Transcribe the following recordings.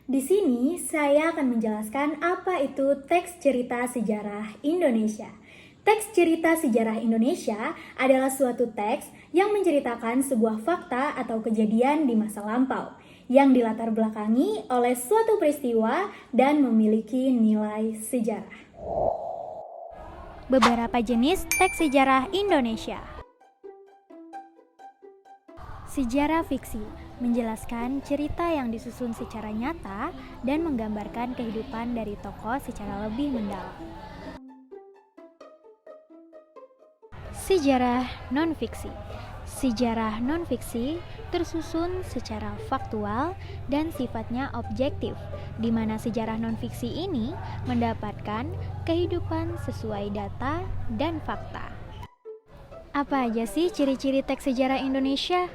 Di sini saya akan menjelaskan apa itu teks cerita sejarah Indonesia. Teks cerita sejarah Indonesia adalah suatu teks yang menceritakan sebuah fakta atau kejadian di masa lampau yang dilatar belakangi oleh suatu peristiwa dan memiliki nilai sejarah. Beberapa jenis teks sejarah Indonesia. Sejarah fiksi menjelaskan cerita yang disusun secara nyata dan menggambarkan kehidupan dari tokoh secara lebih mendalam. Sejarah non-fiksi. Sejarah non-fiksi tersusun secara faktual dan sifatnya objektif, di mana sejarah non-fiksi ini mendapatkan kehidupan sesuai data dan fakta. Apa aja sih ciri-ciri teks sejarah Indonesia?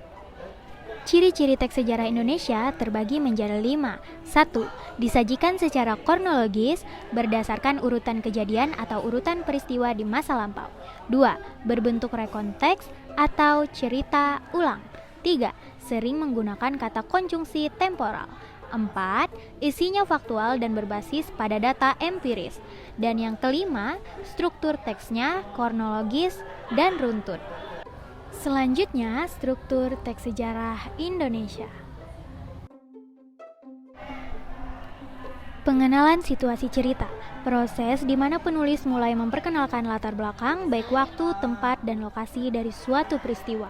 Ciri-ciri teks sejarah Indonesia terbagi menjadi 5. 1. Disajikan secara kronologis berdasarkan urutan kejadian atau urutan peristiwa di masa lampau. 2. Berbentuk rekonteks atau cerita ulang. 3. Sering menggunakan kata konjungsi temporal. 4. Isinya faktual dan berbasis pada data empiris. Dan yang kelima, struktur teksnya kronologis dan runtut. Selanjutnya, struktur teks sejarah Indonesia. Pengenalan situasi cerita, proses di mana penulis mulai memperkenalkan latar belakang, baik waktu, tempat, dan lokasi dari suatu peristiwa.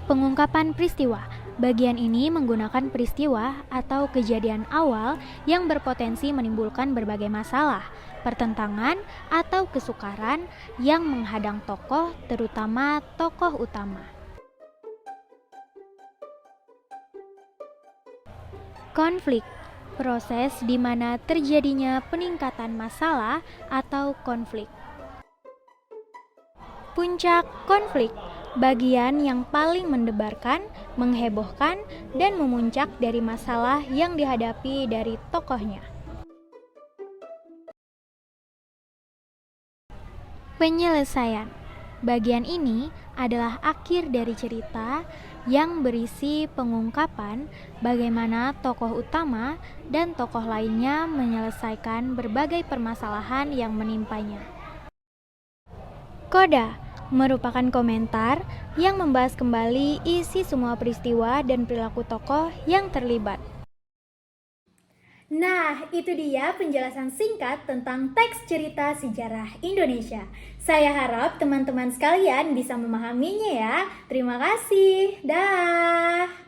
Pengungkapan peristiwa, bagian ini menggunakan peristiwa atau kejadian awal yang berpotensi menimbulkan berbagai masalah, pertentangan, atau kesukaran yang menghadang tokoh, terutama tokoh utama. Konflik, proses di mana terjadinya peningkatan masalah atau konflik. Puncak konflik, bagian yang paling mendebarkan, menghebohkan, dan memuncak dari masalah yang dihadapi dari tokohnya. Penyelesaian, bagian ini adalah akhir dari cerita yang berisi pengungkapan bagaimana tokoh utama dan tokoh lainnya menyelesaikan berbagai permasalahan yang menimpanya. Koda merupakan komentar yang membahas kembali isi semua peristiwa dan perilaku tokoh yang terlibat. Nah, itu dia penjelasan singkat tentang teks cerita sejarah Indonesia. Saya harap teman-teman sekalian bisa memahaminya ya. Terima kasih. Dah.